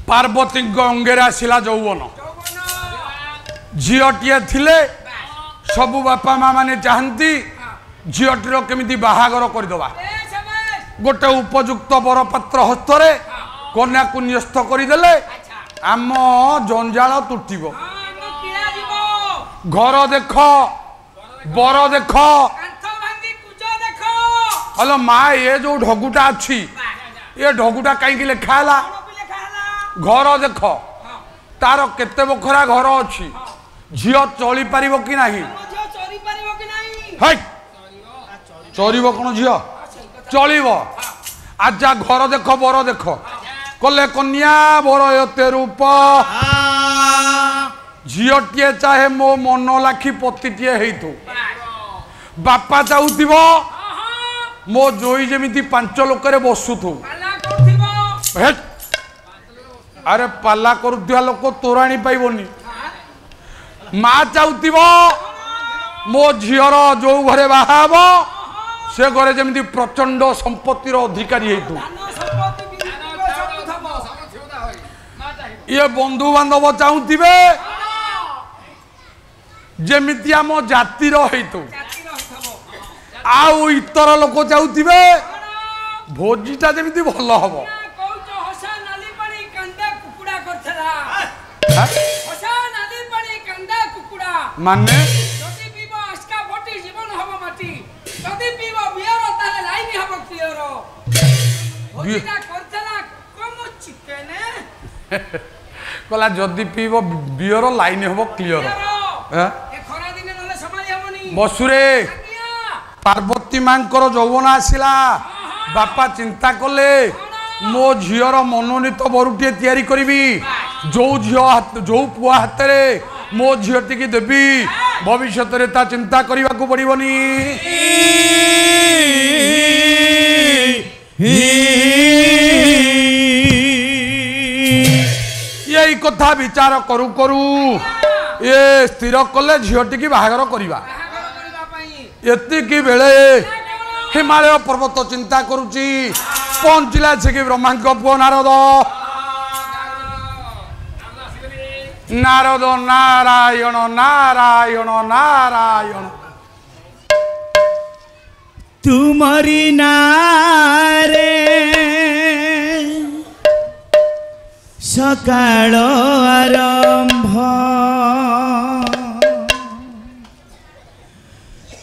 पार्वती अंगेरे आसला यौवन झीटीए थिले सबु बापा माँ माने चाहती झीटीर केमिति बाहागर करदे गोटे उपयुक्त बरपात्र हस्तरे कन्या को न्यस्त करदेले आम जंजाल तुटिब घर देख बर देख हेलो माँ ये जो ढगुटा अच्छी ये ढगुटा कहीं लिखाला घर देख तार केते बखरा घर अच्छी झील चली पार कि नहीं चल कौन झील चल आजा घर देख बर देख कले कन्या बर एते रूप झीटीए चाहे मो मन लाखी पतिटे हेतु बापा चाहूब मो जोई जमी पांच लोक बसुथु अरे पाला करुवा लोक तोराणी पाइबनी माँ चाहूब मो झीर जो घरे बाहाब से घरे जमी प्रचंड संपत्तिर अधिकारी हेतु ये बंधु बांधव चाहूबे जमिति आम जातिर हेतु आउ इतर लोक चाहूबे भोजीटा जमी भल हम माने कला जदि पीब बियर लाइन हम क्लियर बसुरे पार्वती माँ यौवन आसला बापा चिंता कले मो झीर मनोनीत बरुटे तैयारी करी जो झी जो पुआ हाथ में मो झीटी की देवी भविष्य में ता चिंता करने को पड़ोनी यही कथा विचार करू करू ये स्थिर कले झीटी की बाहागर करवा एतिकी बेले हिमालय पर्वत चिंता करुची पहुंचला से कि ब्रह्मांड पुओ नारद नारद नारायण नारायण नारायण तुमरी नारे सकाळ आरंभ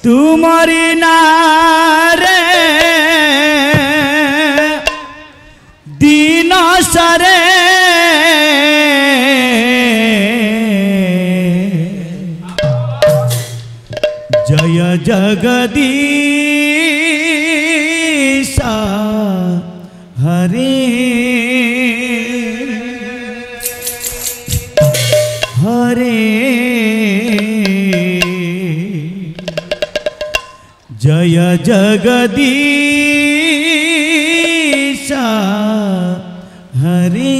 तुमरी नारे दिन सरे जय जगदीश हरे हरे जय जगदीश हरे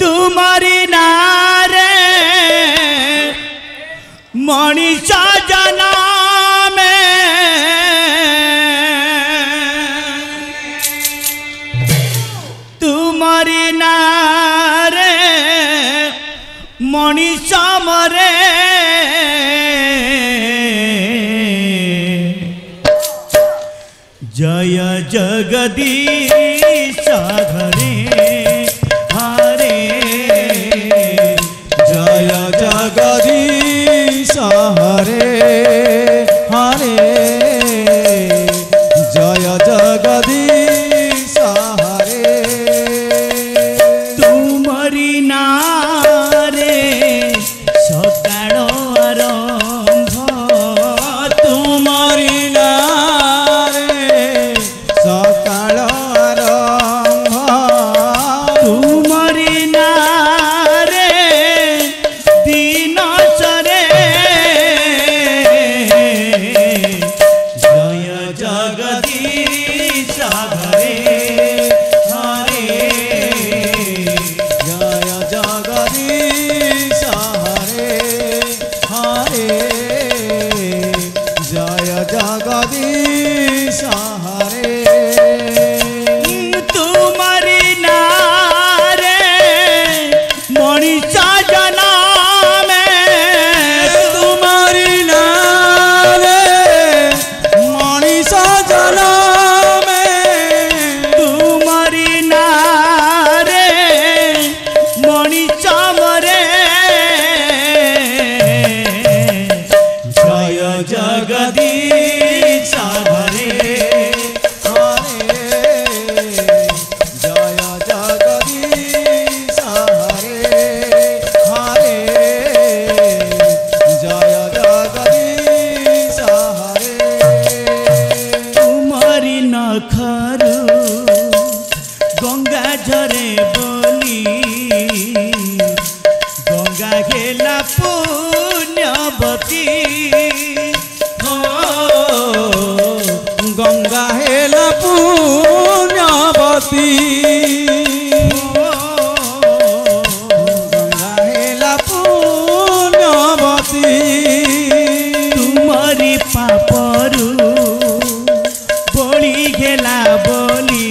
तुम्हारी नारे मनीष जना में तुम्हारी नारे मनीष मरे जय जगदीश हरे हरे जय जगदीश हरे हरे जय जगदीश हरे तुमरी नारे सकाळ आरंभ तुमरी नारे सकाळ आरंभ गंगा हेला पुण्यवती गंगा हेला पुण्यवती गंगा हेला पुण्यवती तुमरी पापरू बड़ी गेला बोली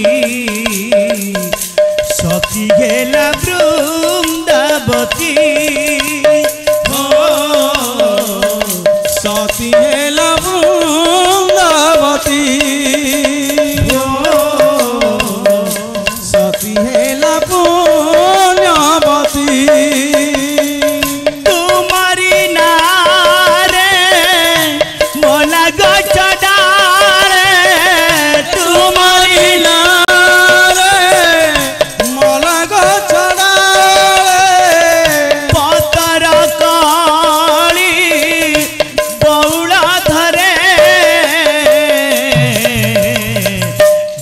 सती गेला बृंदावती सती हेला वृंदावती सती हेला पुण्यवती तुम्हारी नारे मोला गच डारे तुम्हारी नारे मोला गछ पतर काली बौड़ा धरे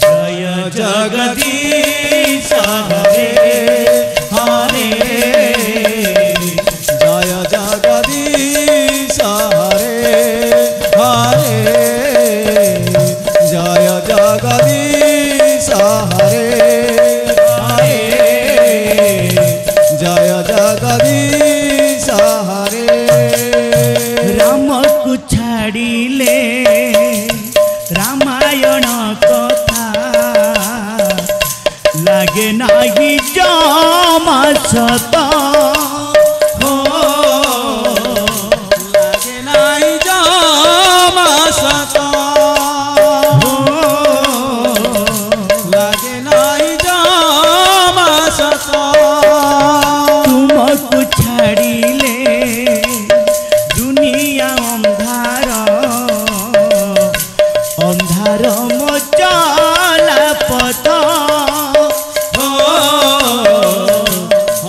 जय जगदीश हरे हरे जय जगदीश हरे हरे जय जगदीश हरे हरे जय जगदीश हरे राम को छाड़िले रामायण कथा लागे नाही जमा सत लागे नाही जमा सत लागे नाही जमा सत तुमको छाड़िले दुनिया अंधार अंधार मोचला पथ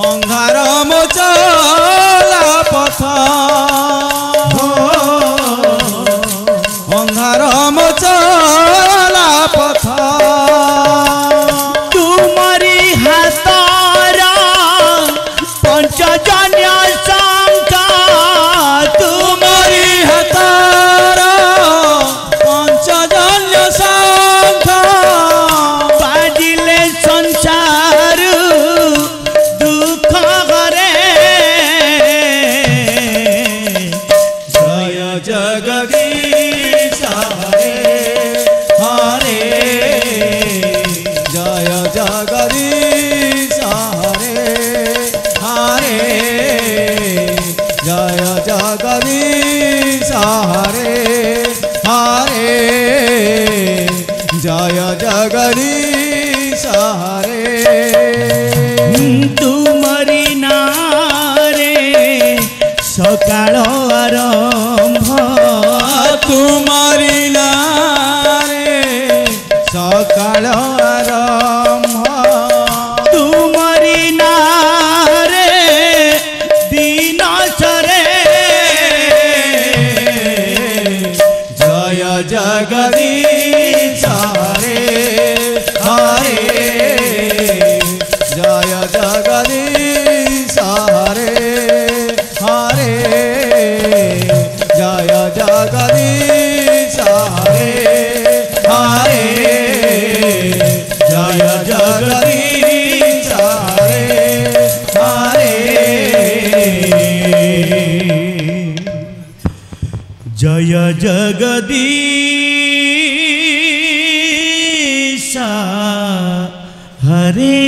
अंगार मोचला पथ अंगार मोचला पथ तुमरी हातर पंचजन्य शंख तुमरी हातार पंचजन्य शंख बाजिले संसार दुख हरे जय जगदीश हरे हरे जय जगदीश हरे हरे जय जगदीश हरे हरे जय जगदीश हरे तुमरी नारे सकाळ आरंभ तुमरी नारे सकाळ आरंभ तुमरी नारे दिन सरे जय जगदीश हरे हरे जय जगदीश हरे हरे जय जगदीश हरे हरे जय जगदीश हरे हरे जय जगदीश हरे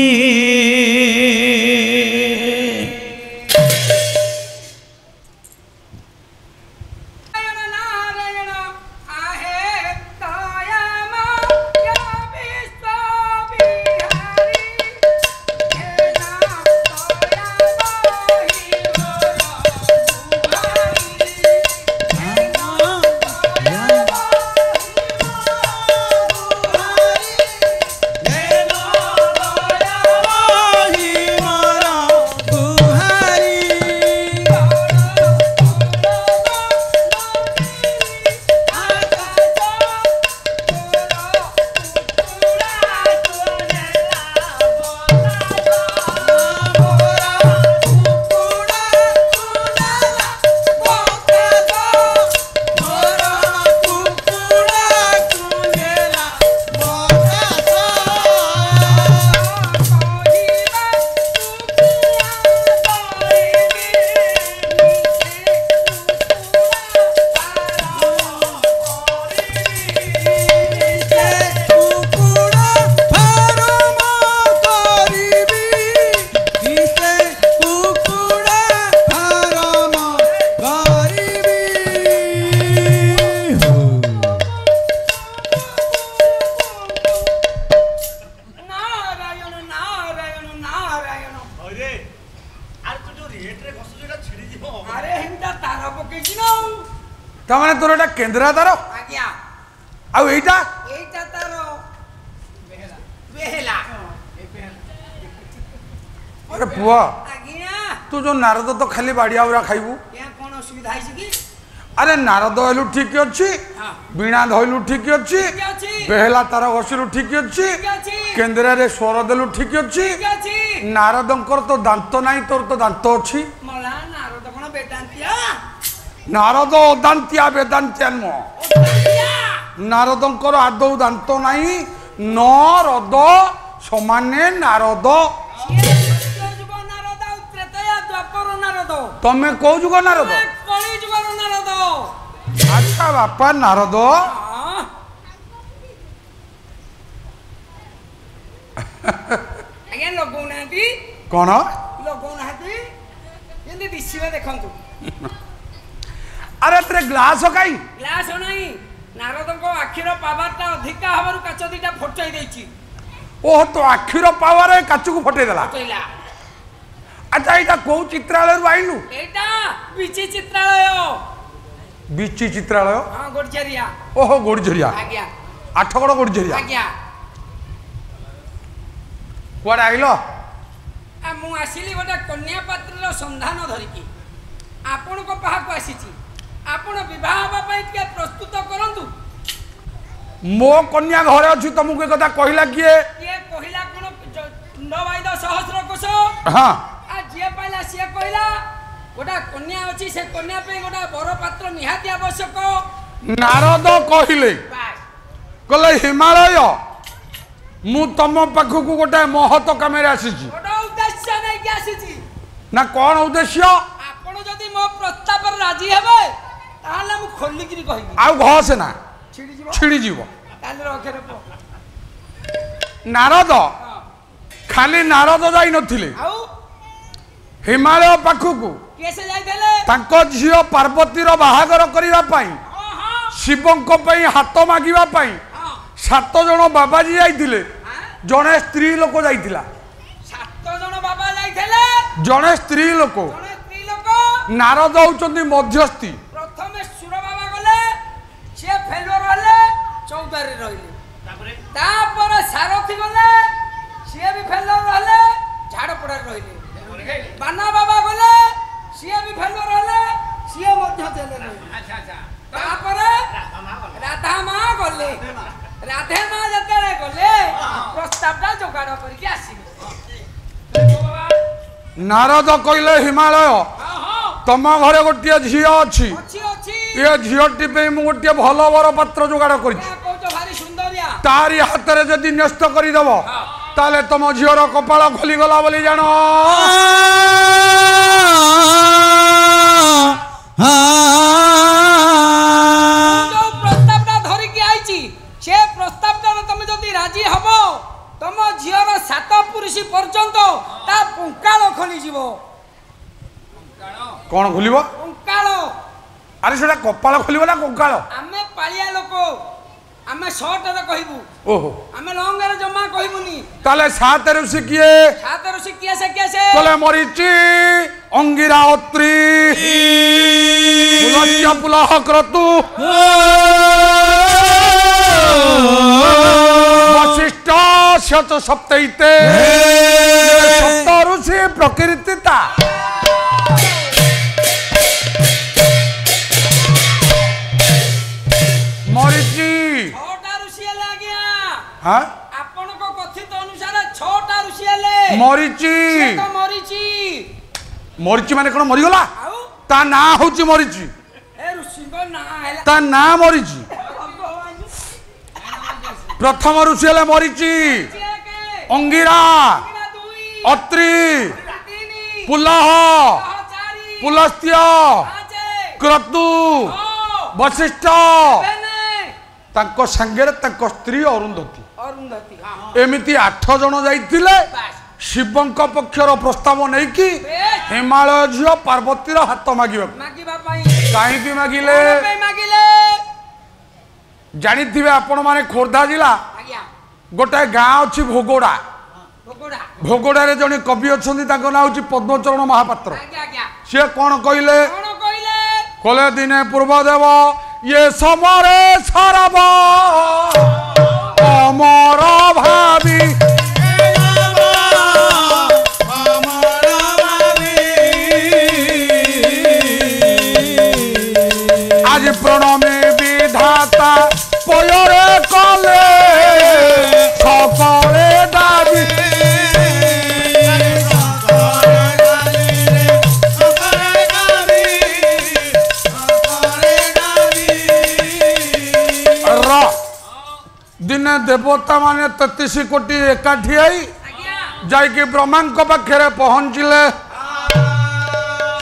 আরে হেনটা তার পকেছি না তার মানে তোর এটা কেন্দ্রা তার আজ্ঞা ଆଉ এইটা এইটা তার বেহেলা আরে পুଅ আজ্ঞা ତୁ ଯୋଉ ନାରଦ ତ ଖାଲି ବାଡ଼ିଆ ଉରା ଖାଇବୁ क्या कोन असुविधा है कि ଆରେ ନାରଦ ହେଲୁ ଠିକ ଅଛି ବୀଣା ଧଇଲୁ ଠିକ ଅଛି ठीक अछि ବେହେଲା ତାର ଘଷିଲୁ ଠିକ ଅଛି ठीक अछि କେନ୍ଦ୍ରରେ ସ୍ୱର ଦେଲୁ ଠିକ ଅଛି ठीक अछि ନାରଦଙ୍କର ତ ଦାନ୍ତ ନାହିଁ ତୋର ତ ଦାନ୍ତ ଅଛି मला नारद कोन बेदांतिया ନାରଦ ଅଦାନ୍ତିଆ ବେଦାନ୍ତିଆ ନୁହଁ ओदांतिया ନାରଦଙ୍କର ଆଦୌ ଦାନ୍ତ ନାହିଁ ନ ରଦ ସମାନେ ନାରଦ युग नारद त्रेतया द्वापर नारद ତମେ କୋଉ ଯୁଗ ନାରଦ कଳି जुगर नारद ଆଚ୍ଛା ବାପା ନାରଦ ଆଜ୍ଞା ଲଗଉନାହାନ୍ତି କଣ ଲଗଉନାହାନ୍ତି ଯେମିତି ଦିଶିବେ ଦେଖନ୍ତୁ ଆରେ ଏଥିରେ ଗ୍ଲାସ କାଇଁ ଗ୍ଲାସ ନାହିଁ ନାରଦଙ୍କ ଆଖିର ପାୱାରଟା ଅଧିକା ହବାରୁ କାଚ ଦିଟା ଫଟେଇ ଦେଇଛି ଓହ ତୋ ଆଖିର ପାୱାର ଏ କାଚକୁ ଫଟେଇ ଦେଲା କହିଲା ଆଚ୍ଛା ଏଇଟା କୋଉ ଚିତ୍ରାଳୟରୁ ଆଇଲୁ ଏଇଟା ବିଚି ଚିତ୍ରାଳୟ ବିଚି ଚିତ୍ରାଳୟ ହଁ ଗୋଡିଚାରିଆ ଓହୋ ଗୋଡ଼ିଝରିଆ ଆଜ୍ଞା ଆଠଗଡ଼ ଗୋଡ଼ିଝରିଆ ଆଜ୍ଞା କୁଆଡ଼େ ଆଇଲ ମୁଁ ଆସିଲି ଗୋଟେ କନ୍ୟା ପାତ୍ରର ସନ୍ଧାନ ଧରିକି ଆପଣଙ୍କ ପାଖକୁ ଆସିଛି ଆପଣ ବିବାହ ହେବା ପାଇଁ ଟିକେ ପ୍ରସ୍ତୁତ କରନ୍ତୁ ମୋ କନ୍ୟା ଘରେ ଅଛି ତମକୁ ଏ କଥା କହିଲା କିଏ କିଏ କହିଲା କଣ ତୁଣ୍ଡ ବାଇଦ ସହସ୍ର କୋଷ ହଁ आ जिए पाइला सिए कहला गोटा कन्या अछि से कन्या पे गोटा बड़ पात्र निहाती आवश्यक ନାରଦ କହିଲେ କହିଲେ ହିମାଳୟ ମୁଁ ତମ ପାଖକୁ ଗୋଟେ ମହତ କାମରେ ଆସିଛି गोटा उद्देश्य नै के आसीची ନା କଣ ଉଦ୍ଦେଶ୍ୟ आपण जदी मो प्रस्ताव पर राजी हेबे ताहले मु खोली किरी कहिबी ଆଉ ଘसे ନା छिड़ी जीव ଛିଡ଼ି ଯିବ ताले रखेरे पो ନାରଦ ଖାଲି ନାରଦ ଯାଇ ନଥିଲେ आउ ହିମାଳୟ ପାଖକୁ कैसे जाई देले ତାଙ୍କ ଝିଅ ପାର୍ବତୀର ବାହାଘର କରିବା ପାଇଁ हां ଶିବଙ୍କ ପାଇଁ ହାତ ମାଗିବା ପାଇଁ हां 7 ଜଣ ବାବାଜୀ ଯାଇଥିଲେ ଜଣେ ସ୍ତ୍ରୀ ଲୋକ ଯାଇଥିଲା 7 जण बाबा जाई थेले ଜଣେ ସ୍ତ୍ରୀ ଲୋକ जने स्त्री लोक ନାରଦ ହଉଛନ୍ତି ମଧ୍ୟସ୍ଥି प्रथमे सुर बाबा गले से फेलुअर हले चौदारी रहिले तापर सारथी गले से भी फेलुअर हले झाड़पड़ा रहिले बाना बाबा गले से भी फेलुअर हले से मध्य देले अच्छा अच्छा तापर राधा मां गले राधे मां जतले गले प्रस्तावटा जोगाड़ करके आसीले ନାରଦ କହିଲେ ହିମାଳୟ हां हां ତମ ଘରେ ଗୋଟିଏ ଝିଅ ଅଛି अछि अछि ଏ ଝିଅଟି ପାଇଁ ମୁଁ ଗୋଟିଏ ଭଲ ବର ପାତ୍ର ଯୋଗାଡ଼ କରିଛି क्या कहतो भारी सुंदरिया ତାରି ହାତରେ ଯଦି ନ୍ୟସ୍ତ କରିଦବ ତାହେଲେ ତମ ଝିଅର କପାଳ ଖୋଲିଗଲା ବୋଲି ଜାଣ जो प्रस्तावटा धरिकी आइची से प्रस्तावटा तुम जदि राजी हब तुम झीर 7 पुरुष पर्यंत ता पुंकाळ खोली जीव କଣ ଖୋଲିବ पुंकाळ ଆରେ ସେଟା କପାଳ ଖୋଲିବ ନା କଙ୍କାଳ आमे पालिया लोक आमे शॉर्ट रे कहबू ଓହୋ आमे लॉन्ग रे जमा कहबुनी ତାହେଲେ 7 ଋଷି କିଏ सात ऋषि किए से କହିଲେ ମରିଚି ଅଙ୍ଗିରା ଅତ୍ରି ପୁଲସ୍ୟ ପୁଲହ କ୍ରତୁ ବଶିଷ୍ଠ ଶତ ସପ୍ତୈତେ ସପ୍ତ ଋଷି ପ୍ରକୀର୍ତ୍ତିତା ମରିଚି छोटा ऋषि हेले आज्ञा ହଁ आपण को कथित अनुसार छोटा ऋषि हेले ମରିଚି से तो मरीची ମରିଚି ମାନେ କଣ ମରିଗଲା आउ ତା ନାଁ ହଉଛି ମରିଚି ए ऋषि को ना हेला ତା ନାଁ ମରିଚି भगवान ପ୍ରଥମ ଋଷି ହେଲେ ମରିଚି के ଅଙ୍ଗିରା बिना दुई ଅତ୍ରି तीनी ପୁଲହ चारी ପୁଲସ୍ତ୍ୟ पांचे କ୍ରତୁ ओ ବଶିଷ୍ଠ बेने ତାଙ୍କ ସାଙ୍ଗରେ ତାଙ୍କ ସ୍ତ୍ରୀ ଅରୁନ୍ଧତୀ अरुंधति हां ଏମିତି 8 ଜଣ ଯାଇଥିଲେ बस ଶିବଙ୍କ ପକ୍ଷର ପ୍ରସ୍ତାବ ନେଇକି बेस ହିମାଳୟ ଝିଅ ପାର୍ବତୀର ହାତ ମାଗିବାକୁ मागी बापाई କାହିଁକି ମାଗିଲେ पे मागिले ଜାଣିଥିବେ ଆପଣମାନେ ଖୋର୍ଦ୍ଧା ଜିଲ୍ଲା आज्ञा ଗୋଟାଏ ଗାଁ ଅଛି ଭୋଗୋଡ଼ା भोगोड़ा ଭୋଗୋଡ଼ାରେ ଜଣେ କବି ଅଛନ୍ତି ତାଙ୍କ ନାଁ ହେଉଛି ପଦ୍ମଚରଣ ମହାପାତ୍ର आज्ञा आज्ञା ସେ सी कौन कहले कौन कहले कले दिने पूर्व देव ये समरे सरब अमर भावी आज प्रणमे विधाता पयरे कले सकले दाबी दिने देवता माने 33 कोटी एकाठी आई जाइके ब्रह्मा पाखे पहुंचले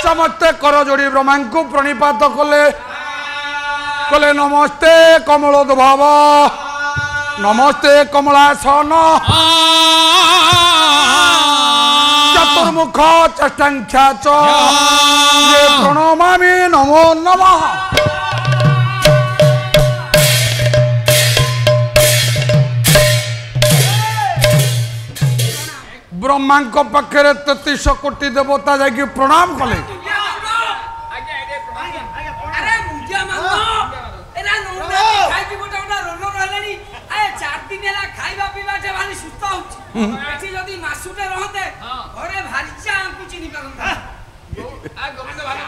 समस्ते कर जोड़ी ब्रह्मा को प्रणिपात कले कले नमस्ते कमलोद्भव नमस्ते कमलासन चतुर्मुख चष्टांख्या च ये प्रणमामि नमो नमः ब्रह्मा पाखे 33 कोटी देवता जाकि प्रणाम कले अरे मुझे मानो एरा नोना खाई की गोटा गोटा रोलो रहलेनी ए 4 दिन ହେଲା ଖାଇବା ପିଇବା ଟେ ଭାରି ସୁସ୍ଥ ହଉଛି ଏଠି ଯଦି ମାସୁଟେ ରହତେ ଘରେ ଭାରିଚା ଆମକୁ ଚିନି କରନ୍ତା आ गोविंद भाई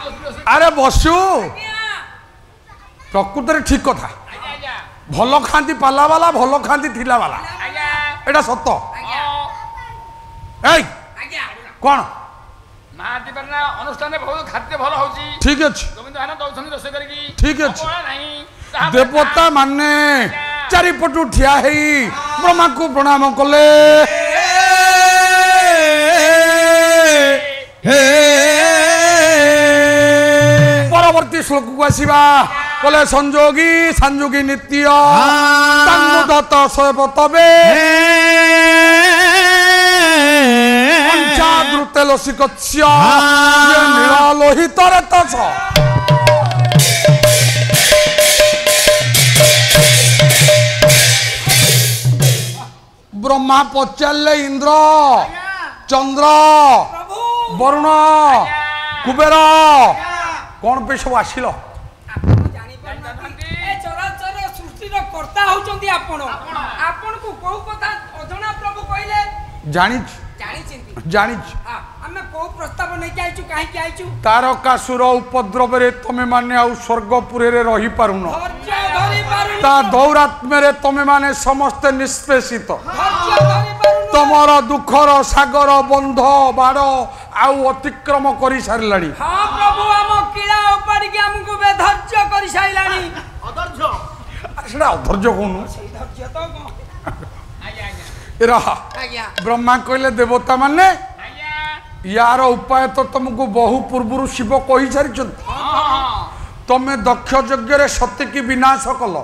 अरे बसु प्रकृत रे ठीक कथा भल खाती पाला वाला भल खाती थिला वाला एटा सत्य ए कौन महाती परना अनुष्ठान बहुत खाद्य भल होची ठीक अछि गोविंद भाई दौसन रोसे करकी ठीक अछि देवता माने चारिपटु ठिया हेई ब्रह्मा को प्रणाम कले परवर्ती श्लोक को आसीबा कले संजोगी संजोगी नित्य तन्मुदत सेवतबे पंचाद्रुते लसिकस्य ये नीलालोहित रतस ब्रह्मा पचारे इंद्र चंद्र वरुण कुबेर कौन पे सब आसिल तारकासुर उपद्रव तमे माने आउ स्वर्गपुरे रही पारुन ता दौरात्म्य तमे माने समस्ते निष्पेषित तमर दुखर सागर बंध बाड़ आउ अतिक्रम कर साराणी अधर्य कौन ब्रह्मा कहले देवता माने यार उपाय तो तुमको बहु पूर्व शिव कही सारी तमे दक्ष यज्ञ सत्य की विनाश कल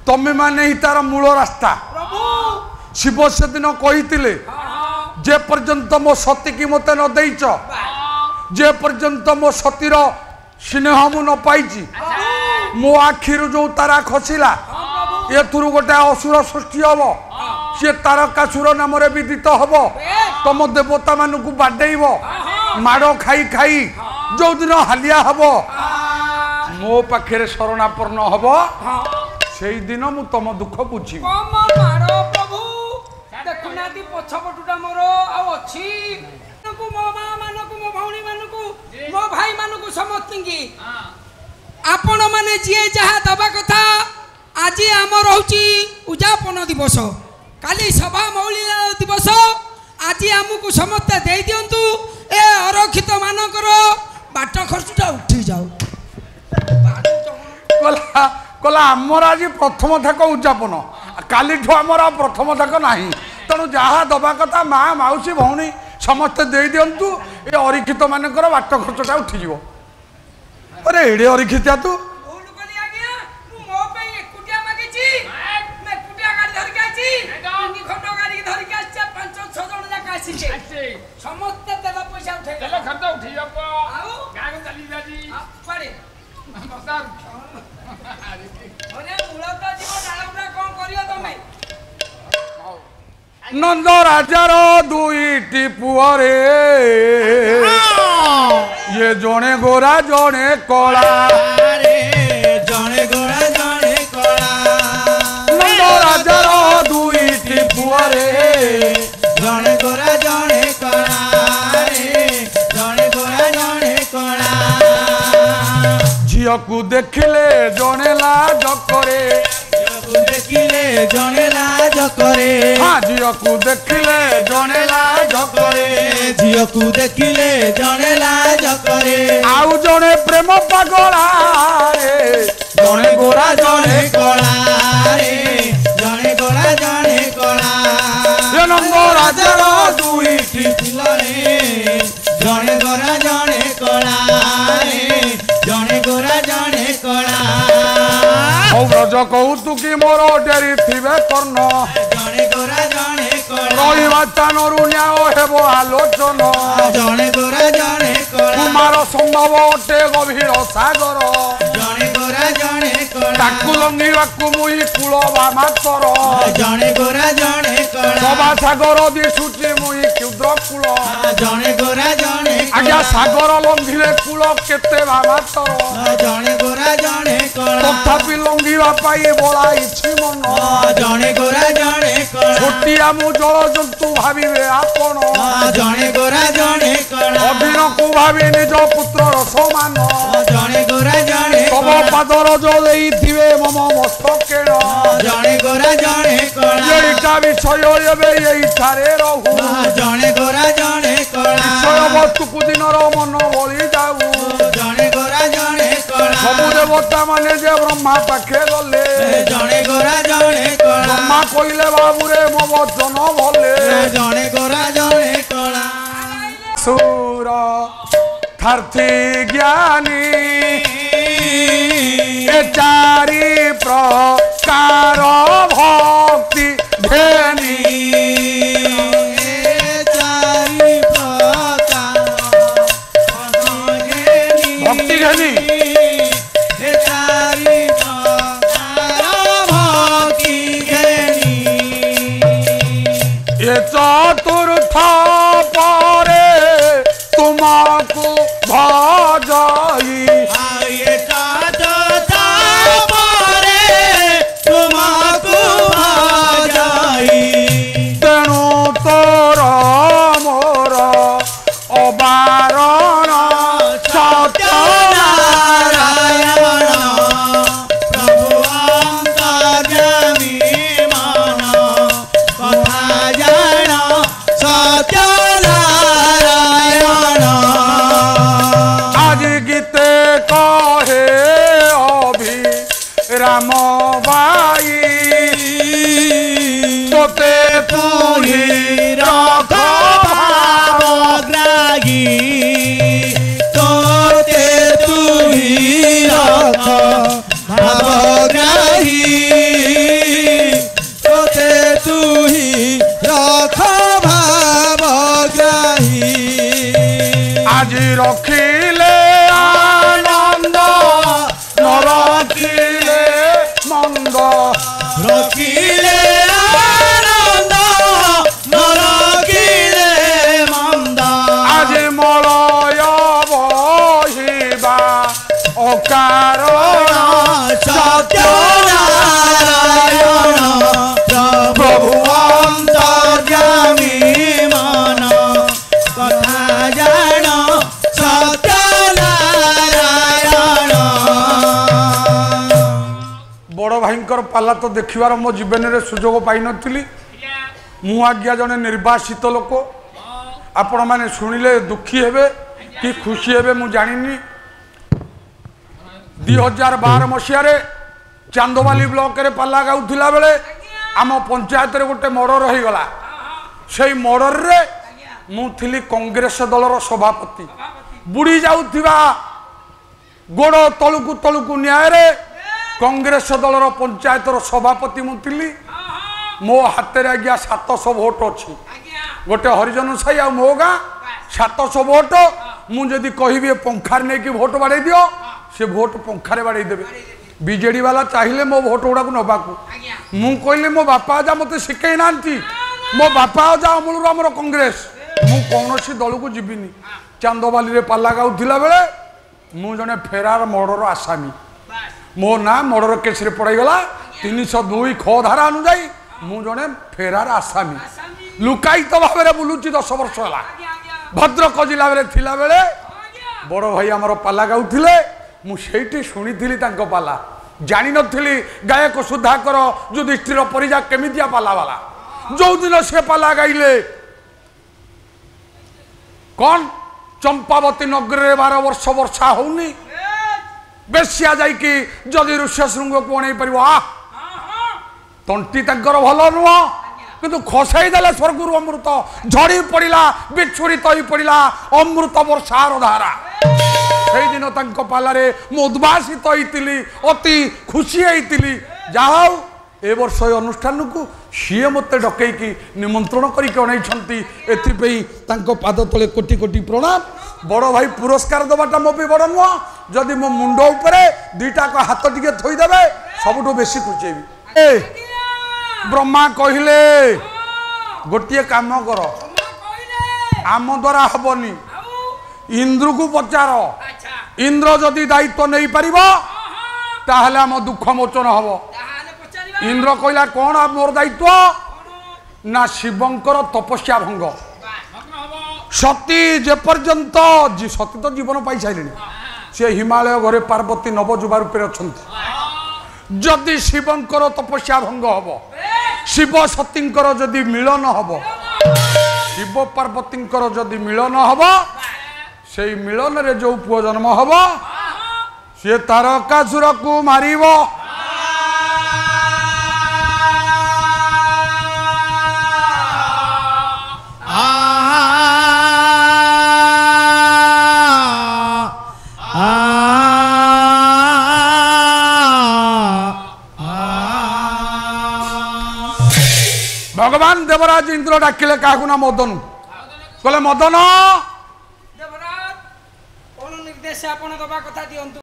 तमे माने ही तार मूल रास्ता शिव से दिन कही जे पर्यंत मो सती की मत न देच जे पर्यंत मो सतीर स्नेह मु न पाई मो आखिर जो तारा खसला एथुरु गोटे असुर सृष्टि हम सी तारकासुर नाम विदित हम तम देवता मानू बाडेब माड़ खाई खाई जो दिन हालिया हम मो पाखे शरणापन्न हम से दिन मु तम दुख बुझी पछपटुटा मोर अच्छी मो माँ मानक मो भौणी मानक मो भाई मानक समस्त आपण मैंने जी जहाँ दबा कथा आज आमर हूँ उजापन दिवस काली सभा मौलिका दिवस आज आमको समस्ते दे दिंतु ए अरक्षित मानकर बाट खर्चटा उठी जाऊ कला आमर आज प्रथम थाक उजापन काली आमर प्रथम थाक ना तेणु जहाँ दबा कथा माँ मौसी भौणी समस्ते दे दिंतु ए अरिक्षित मानकर बाट खर्चटा उठीज अरे एड़े अरिक्षिता तू समस्ते तेल पैसा उठे तेल खर्च उठी गाँ चली जाजी नंद राजार दुईटी पुअरे ये जणे गोरा जणे कला रे जणे गोरा जणे कला नंद राजार दुईटी पुआ रे जणे गोरा जणे कला रे जणे गोरा जणे कला झियो को देखिले जणे लाज करे देखिले जणे लाज करे हाँ झियो को देखिले जणे लाज करे झियो को देखिले जणे लाज करे आउ जणे प्रेम पागला रे जणे गोरा जणे कला रे जणे गोरा जणे कला ये नंद राजार दुईटी पिला रे जणे गोरा जणे कला रे जणे गोरा जणे कला हौ ब्रज कौतुकी मोर डेरी थिबे कर्ण जणे गोरा जणे कला रहिबा चानरु न्याय हेबो आलोचन जणे गोरा जणे कला कुमार संभव अटे गभीर सागर जणे गोरा जणे कला ताकु लंघिबाकु मुई कूल बा मातर जणे गोरा जणे कला सभा सागर दिशुची मुई क्षुद्र कूल जणे गोरा जणे आज्ञा सागर लंघिले कूल केते बा मातर जणे गोरा जणे कला तथापि लंघिबा पाई बोलाइछि मन जणे गोरा जणे कला छोटिया मु जल जंतु भाविबे आपण जणे गोरा जणे कला अधीन को भावी निज पुत्रर समान जणे गोरा जणे तब पादर जो देइथिबे मम मस्तकेण जणे गोरा जणे कला एइटा विषय एबे एइठारे रहू जणे गोरा जणे कला विषय वस्तुକୁ दिनर मन बଳି जाऊ जणे गोरा जणे कला ସବୁ ଦେବତା ମାନେ ଯେ ବ୍ରହ୍ମା ପାଖେ ଗଲେ जणे गोरा जणे कला ବ୍ରହ୍ମା କହିଲେ ବାବୁରେ ମୋ ବଚନ ଭଲେ जणे गोरा जणे कला ସୁର ଥାର୍ଥୀ ଜ୍ଞାନୀ ए चारि प्रकार भक्ति धेनी चारि प्रकार भक्ति घेनी चारि प्रकार भक्ति घेनी ये चतुर्थ परे तुमको भजाई आये तारे तुमको भजाई तेणु तोर मोर अबारण सत्यनारायण प्रभु अंतर्यामी मन कथा जान सत्यनारायण आज गीते कहे अभि राम बाई तोते पुरी रख भावग्राही तोते तुही रख भावग्राही तोते तुही रख भावग्राही आज रखिले आनंद न रखिले मंद रखिले आनंद न रखिले मंद आज मलय बहिबा अकारण सत्यनारायण प्रभु अंतर्यामी मन कथा जान सत्यनारायण बड़ भाईंकर पाला तो देखिबार मो जीवन रे सुजोग पाई नथिली मु आज्ञा जने निर्वासित लोक आपण माने सुनिले दुखी हेबे कि खुशी हेबे मु जानिनी 2012 मसियारे चांदोबाली ब्लॉक रे पाला गाउथिला बेले आम पंचायत रे गोटे मर्डर रही गला सेई मर्डर रे मु थिली कांग्रेस दलर सभापति बुड़ी जाउथिबा गोड़ तलुकु न्याय रे कांग्रेस दलर पंचायतर सभापति मुझी मो हाथ में आज्ञा 700 भोट अच्छी गोटे हरिजन साई आ मो गाँ 700 भोट मुझे कहबी पंखार नहीं कि भोट बाड़े दियो से भोट पंखार बाड़े देवे बीजेडी वाला चाहिए मो भोट गुड़ा नवाक मु कहली मो बापा अजा मत शिखई ना मो बापा अजा अमूल आमर कांग्रेस मु कौन दल को जीविनी ଚାନ୍ଦବାଲିରେ ପାଲା ଗାଉଥିଲା ବେଳେ ମୁଁ ଜଣେ ଫେରାର ମର୍ଡର ଆସାମୀ। ମୋ ନାଁ ମର୍ଡର କେସ୍ରେ ପଡ଼ାଇଗଲା 302 ଖ ଧାରା ଅନୁଯାୟୀ ମୁଁ ଜଣେ ଫେରାର ଆସାମୀ ଲୁକାୟିତ ଭାବରେ ବୁଲୁଛି 10 ବର୍ଷ ହେଲା। ଭଦ୍ରକ ଜିଲ୍ଲାରେ ଥିଲାବେଳେ ବଡ଼ ଭାଇ ଆମର ପାଲା ଗାଉଥିଲେ, ମୁଁ ସେଇଠି ଶୁଣିଥିଲି ତାଙ୍କ ପାଲା, ଜାଣିନଥିଲି ଗାୟକ ସୁଧାକର ଯୁଧିଷ୍ଠିର ପରିଜା କେମିତିଆ ପାଲାବାଲା। ଯୋଉଦିନ ସେ ପାଲା ଗାଇଲେ କଣ ଚମ୍ପାବତୀ ନଗରରେ 12 ବର୍ଷ ବର୍ଷା ହଉନି, ବେଶ୍ୟା ଯାଇକି ଯଦି ଋଷ୍ୟ ଶୃଙ୍ଗକୁ ଅଣେଇ ପାରିବ ତଣ୍ଟି ତାଙ୍କର ଭଲ ନୁହଁ, କିନ୍ତୁ ଖସାଇ ଦେଲେ ସ୍ୱର୍ଗରୁ ଅମୃତ ଝଡ଼ି ପଡ଼ିଲା, ବିଛୁରିତ ହୋଇ ପଡ଼ିଲା ଅମୃତ ବର୍ଷାର ଧାରା। ସେଇଦିନ ତାଙ୍କ ପାଲାରେ ମୁଁ ଉଦ୍ଭାସିତ ହେଇଥିଲି, ଅତି ଖୁସି ହେଇଥିଲି। ଯାହା ହଉ ଏ ବର୍ଷ ଏ ଅନୁଷ୍ଠାନକୁ ସିଏ ମୋତେ ଡକେଇକି ନିମନ୍ତ୍ରଣ କରିକି ଅଣେଇଛନ୍ତି, ଏଥିପାଇଁ ତାଙ୍କ ପାଦ ତଳେ କୋଟି କୋଟି ପ୍ରଣାମ। ବଡ଼ ଭାଇ ପୁରସ୍କାର ଦେବାଟା ମୋ ପାଇଁ ବଡ଼ ନୁହଁ, ଯଦି ମୋ ମୁଣ୍ଡ ଉପରେ ଦୁଇଟାକ ହାତ ଟିକେ ଥୋଇଦେବେ ସବୁଠୁ ବେଶୀ ଖୁସି ହେବି। ବ୍ରହ୍ମା କହିଲେ ଗୋଟିଏ କାମ କର, ଆମ ଦ୍ୱାରା ହବନି, ଇନ୍ଦ୍ରକୁ ପଚାର, ଇନ୍ଦ୍ର ଯଦି ଦାୟିତ୍ୱ ନେଇପାରିବ ତାହେଲେ ଆମ ଦୁଃଖ ମୋଚନ ହବ। ଇନ୍ଦ୍ର କହିଲା କଣ ମୋର ଦାୟିତ୍ୱ ନା ଶିବଙ୍କର ତପସ୍ୟା ଭଙ୍ଗ। ସତୀ ଯେପର୍ଯ୍ୟନ୍ତ ସତୀ ତ ଜୀବନ ପାଇସାରିଲେଣି, ସେ ହିମାଳୟ ଘରେ ପାର୍ବତୀ ନବଯୁବା ରୂପରେ ଅଛନ୍ତି। ଯଦି ଶିବଙ୍କର ତପସ୍ୟା ଭଙ୍ଗ ହବ, ଶିବ ସତୀଙ୍କର ଯଦି ମିଳନ ହବ, ଶିବ ପାର୍ବତୀଙ୍କର ଯଦି ମିଳନ ହବ, ସେଇ ମିଳନରେ ଯୋଉ ପୁଅ ଜନ୍ମ ହବ ସିଏ ତାରକାସୁରକୁ ମାରିବ। भगवान देवराज इंद्र डाकिले क्या ना मदन कहले मदन देवराज कौन निर्देश आपण दबा कथा दियंतु।